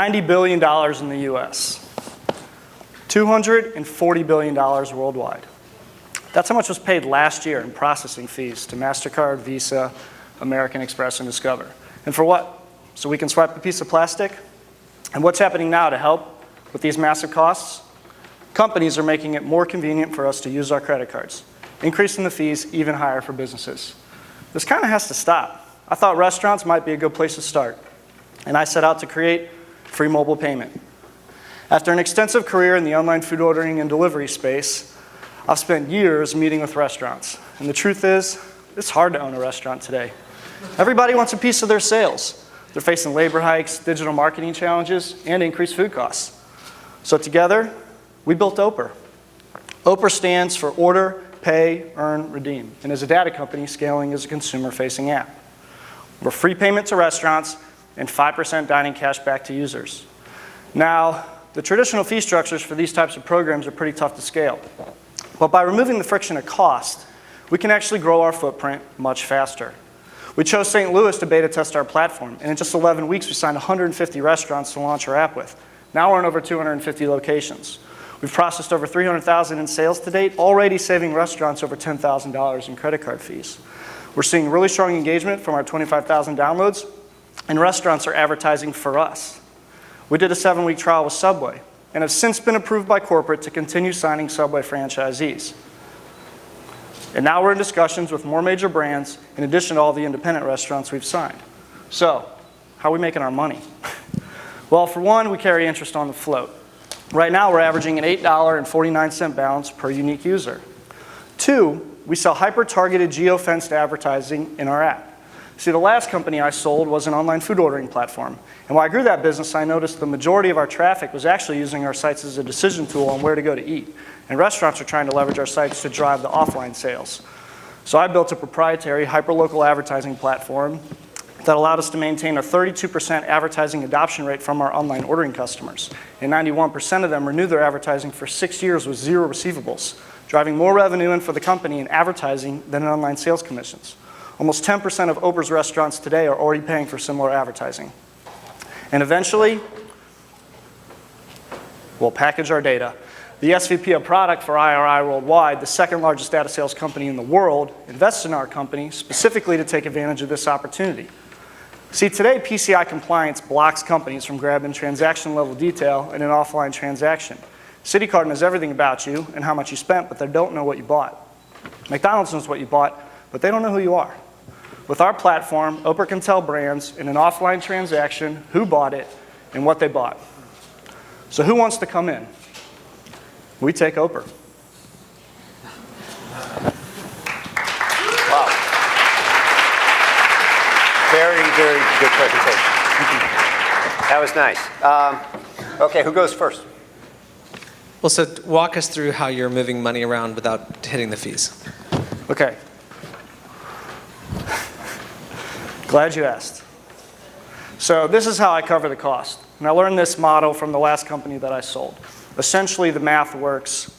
$90 billion in the US, $240 billion worldwide. That's how much was paid last year in processing fees to MasterCard, Visa, American Express, and Discover. And for what? So we can swipe a piece of plastic? And what's happening now to help with these massive costs? Companies are making it more convenient for us to use our credit cards, increasing the fees even higher for businesses. This kind of has to stop. I thought restaurants might be a good place to start, and I set out to create free mobile payment. After an extensive career in the online food ordering and delivery space, I've spent years meeting with restaurants. And the truth is, it's hard to own a restaurant today. Everybody wants a piece of their sales. They're facing labor hikes, digital marketing challenges, and increased food costs. So together, we built OPER. OPER stands for Order, Pay, Earn, Redeem, and is a data company scaling as a consumer-facing app. We're free payment to restaurants and 5% dining cash back to users. Now, the traditional fee structures for these types of programs are pretty tough to scale. But by removing the friction of cost, we can actually grow our footprint much faster. We chose St. Louis to beta test our platform, and in just 11 weeks, we signed 150 restaurants to launch our app with. Now we're in over 250 locations. We've processed over $300,000 in sales to date, already saving restaurants over $10,000 in credit card fees. We're seeing really strong engagement from our 25,000 downloads, and restaurants are advertising for us. We did a 7-week trial with Subway and have since been approved by corporate to continue signing Subway franchisees. And now we're in discussions with more major brands in addition to all the independent restaurants we've signed. So, how are we making our money? Well, for one, we carry interest on the float. Right now, we're averaging an $8.49 balance per unique user. Two, we sell hyper-targeted geo-fenced advertising in our app. See, the last company I sold was an online food ordering platform. And while I grew that business, I noticed the majority of our traffic was actually using our sites as a decision tool on where to go to eat. And restaurants are trying to leverage our sites to drive the offline sales. So I built a proprietary hyperlocal advertising platform that allowed us to maintain a 32% advertising adoption rate from our online ordering customers. And 91% of them renewed their advertising for 6 years with zero receivables, driving more revenue in for the company in advertising than in online sales commissions. Almost 10% of OPER's restaurants today are already paying for similar advertising. And eventually, we'll package our data. The SVP of product for IRI Worldwide, the second largest data sales company in the world, invests in our company specifically to take advantage of this opportunity. See, today PCI compliance blocks companies from grabbing transaction level detail in an offline transaction. Citycard knows everything about you and how much you spent, but they don't know what you bought. McDonald's knows what you bought, but they don't know who you are. With our platform, OPER can tell brands in an offline transaction who bought it and what they bought. So who wants to come in? We take OPER. Wow. Very, very good presentation. That was nice. Okay, who goes first? Well, so walk us through how you're moving money around without hitting the fees. Okay. Glad you asked. So this is how I cover the cost. And I learned this model from the last company that I sold. Essentially, the math works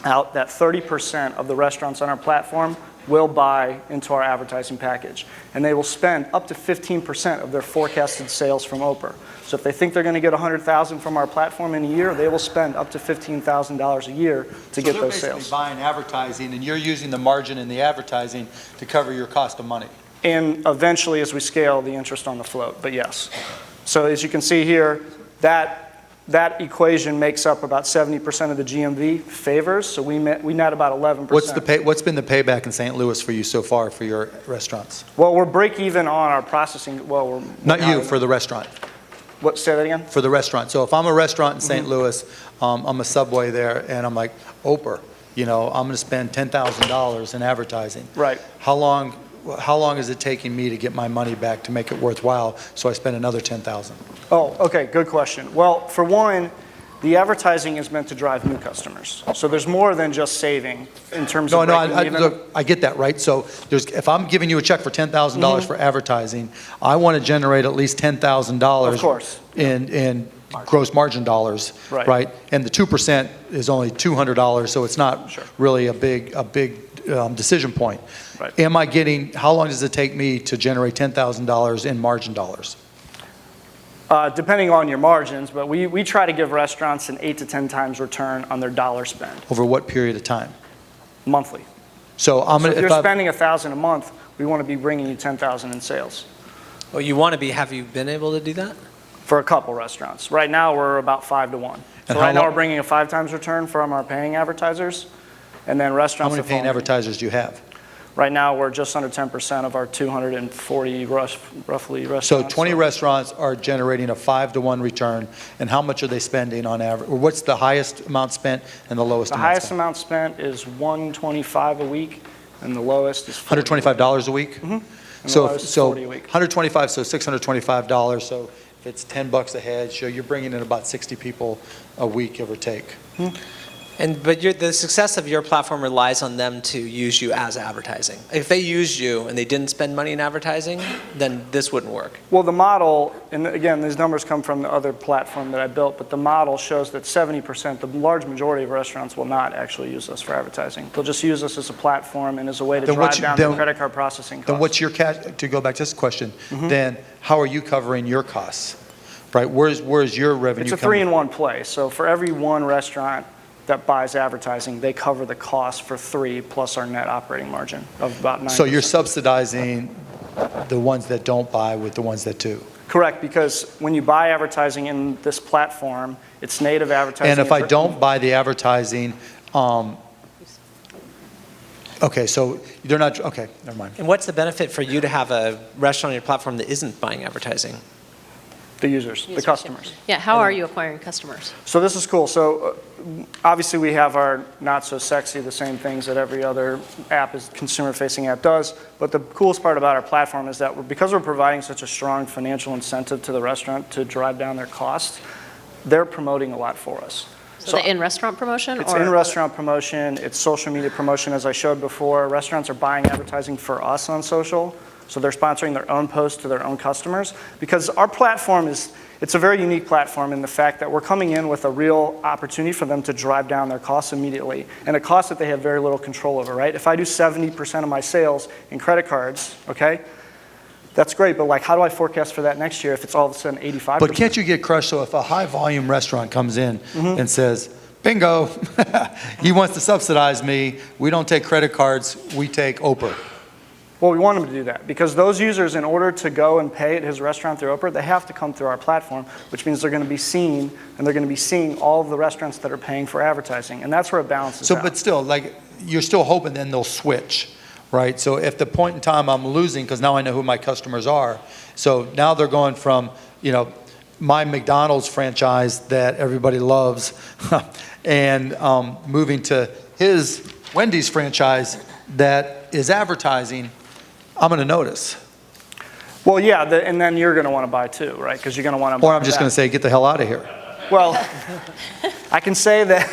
out that 30% of the restaurants on our platform will buy into our advertising package. And they will spend up to 15% of their forecasted sales from OPER. So if they think they're going to get $100,000 from our platform in a year, they will spend up to $15,000 a year to get those sales. So they're basically buying advertising, and you're using the margin in the advertising to cover your cost of money. And eventually, as we scale, the interest on the float, but yes. So as you can see here, that equation makes up about 70% of the GMV favors, so we net about 11%. What's been the payback in St. Louis for you so far for your restaurants? Well, we're break even on our processing. Well, we're not you, for the restaurant. What? Say that again? For the restaurant. So if I'm a restaurant in St. Louis, I'm a Subway there, and I'm like, OPER, I'm going to spend $10,000 in advertising. Right. How long how long is it taking me to get my money back to make it worthwhile, so I spend another 10,000? Oh, okay, good question. Well, for one, the advertising is meant to drive new customers. So there's more than just saving in terms of breaking even. Look, I get that, right? So if I'm giving you a check for $10,000 for advertising, I want to generate at least $10,000 Of course. in gross margin dollars, Right. And the 2% is only $200, so it's not really a big decision point. Right. How long does it take me to generate $10,000 in margin dollars? Depending on your margins, but we try to give restaurants an 8 to 10 times return on their dollar spend. Over what period of time? Monthly. So If you're spending $1,000 a month, we want to be bringing you 10,000 in sales. Well, you want to be, have you been able to do that? For a couple restaurants. Right now, we're about 5 to 1. So right now, we're bringing a 5 times return from our paying advertisers, and then How restaurants. many paying advertisers do you have? Right now, we're just under 10% of our 240 roughly restaurants. So 20 restaurants are generating a 5 to 1 return, and how much are they spending on average? Or what's the highest amount spent and the lowest The amount highest spent? amount spent is $125 a week, and the lowest is $40. $125 a week? Mm-hmm. And the So, lowest is so $40 a week. 125, so $625. So if it's $10 a head, so you're bringing in about 60 people a week, give or take. But the success of your platform relies on them to use you as advertising. If they used you and they didn't spend money in advertising, then this wouldn't work. Well, the model, and again, these numbers come from the other platform that I built, but the model shows that 70%, the large majority of restaurants will not actually use us for advertising. They'll just use us as a platform and as a way to drive down their credit card processing costs. Then what's your to go back to this question, then how are you covering your costs? Right, where's your revenue It's a coming? 3-in-1 play. So for every one restaurant that buys advertising, they cover the cost for 3 plus our net operating margin of about 9%. So you're subsidizing the ones that don't buy with the ones that do? Correct, because when you buy advertising in this platform, it's native advertising. And if I don't buy the advertising, okay, so they're not, okay, never mind. And what's the benefit for you to have a restaurant on your platform that isn't buying advertising? The users, the customers. Yeah, how are you acquiring customers? So this is cool. So obviously we have our not so sexy, the same things that every other consumer-facing app does. But the coolest part about our platform is that because we're providing such a strong financial incentive to the restaurant to drive down their costs, they're promoting a lot for us. So the in-restaurant promotion? It's in-restaurant promotion, it's social media promotion, as I showed before. Restaurants are buying advertising for us on social. So they're sponsoring their own posts to their own customers. Because our platform it's a very unique platform in the fact that we're coming in with a real opportunity for them to drive down their costs immediately. And a cost that they have very little control over, right? If I do 70% of my sales in credit cards, okay, that's great, but like how do I forecast for that next year if it's all of a sudden 85%? But can't you get crushed? So if a high volume restaurant comes in and says, bingo, he wants to subsidize me, we don't take credit cards, we take OPER. Well, we want them to do that because those users, in order to go and pay at his restaurant through OPER, they have to come through our platform, which means they're going to be seen, and they're going to be seeing all of the restaurants that are paying for advertising, and that's where it balances out. But still, like, you're still hoping then they'll switch, right? So if the point in time I'm losing, because now I know who my customers are, so now they're going from, my McDonald's franchise that everybody loves, and moving to his Wendy's franchise that is advertising, I'm going to notice. Well, yeah, and then you're going to want to buy too, right? Because you're going to want to buy Or I'm just going to say, get the hell out of here. Well, I can say that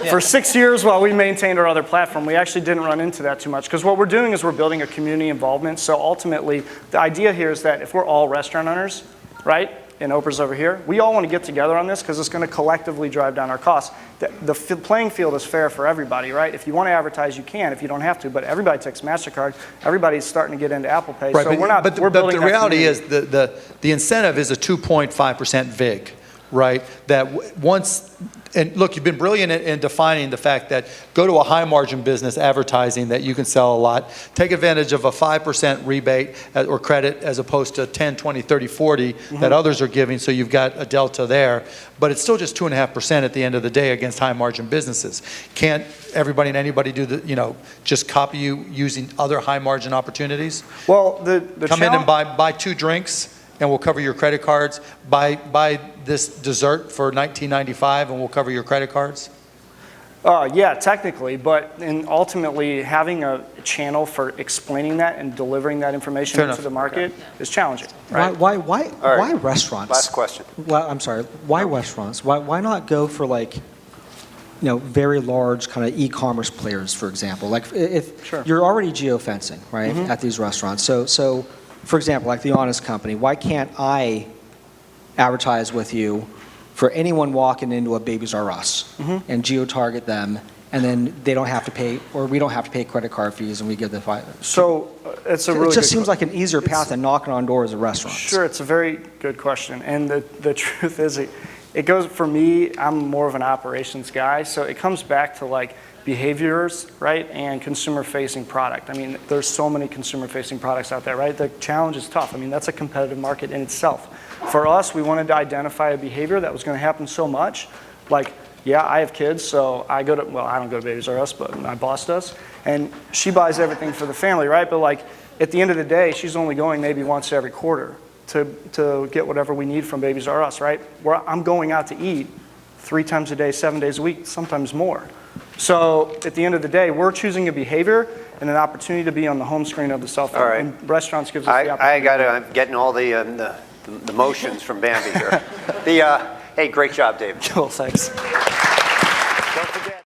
for 6 years while we maintained our other platform, we actually didn't run into that too much. Because what we're doing is we're building a community involvement. So ultimately, the idea here is that if we're all restaurant owners, right, and OPER's over here, we all want to get together on this because it's going to collectively drive down our costs. The playing field is fair for everybody, right? If you want to advertise, you can. If you don't have to, but everybody takes MasterCard. Everybody's starting to get into Apple Pay. Right, so we're building the reality community. is the incentive is a 2.5% VIG, right? That once, and look, you've been brilliant in defining the fact that go to a high margin business advertising that you can sell a lot, take advantage of a 5% rebate or credit as opposed to 10, 20, 30, 40 that others are giving, so you've got a delta there. But it's still just 2.5% at the end of the day against high margin businesses. Can't everybody and anybody do just copy you using other high margin opportunities? Well, the Come in and buy 2 drinks and we'll cover your credit cards. Buy this dessert for $19.95 and we'll cover your credit cards. Yeah, technically, but ultimately having a channel for explaining that and delivering that information Fair into enough. the market is challenging. right. restaurants? Last question. Well, I'm sorry, why restaurants? Why not go for like, very large kind of e-commerce players, for example? Like if Sure. you're already geofencing, right, at these restaurants. So, for example, like The Honest Company, why can't I advertise with you for anyone walking into a Babies R Us and geo-target them, and then they don't have to pay, or we don't have to pay credit card fees, and we give the So it's a really it just good seems like an easier path than knocking on doors of restaurants. Sure, it's a very good question. And the truth is, it goes, for me, I'm more of an operations guy, so it comes back to like behaviors, right, and consumer-facing product. I mean, there's so many consumer-facing products out there, right? The challenge is tough. I mean, that's a competitive market in itself. For us, we wanted to identify a behavior that was going to happen so much. Like, yeah, I have kids, so I go to, well, I don't go to Babies R Us, but my boss does. And she buys everything for the family, right? But like, at the end of the day, she's only going maybe once every quarter to get whatever we need from Babies R Us, right? Where I'm going out to eat 3 times a day, 7 days a week, sometimes more. So at the end of the day, we're choosing a behavior and an opportunity to be on the home screen of the cell phone. All right. And restaurants gives us the opportunity. I'm getting all the motions from Bambi here. Hey, great job, David. Cool, thanks.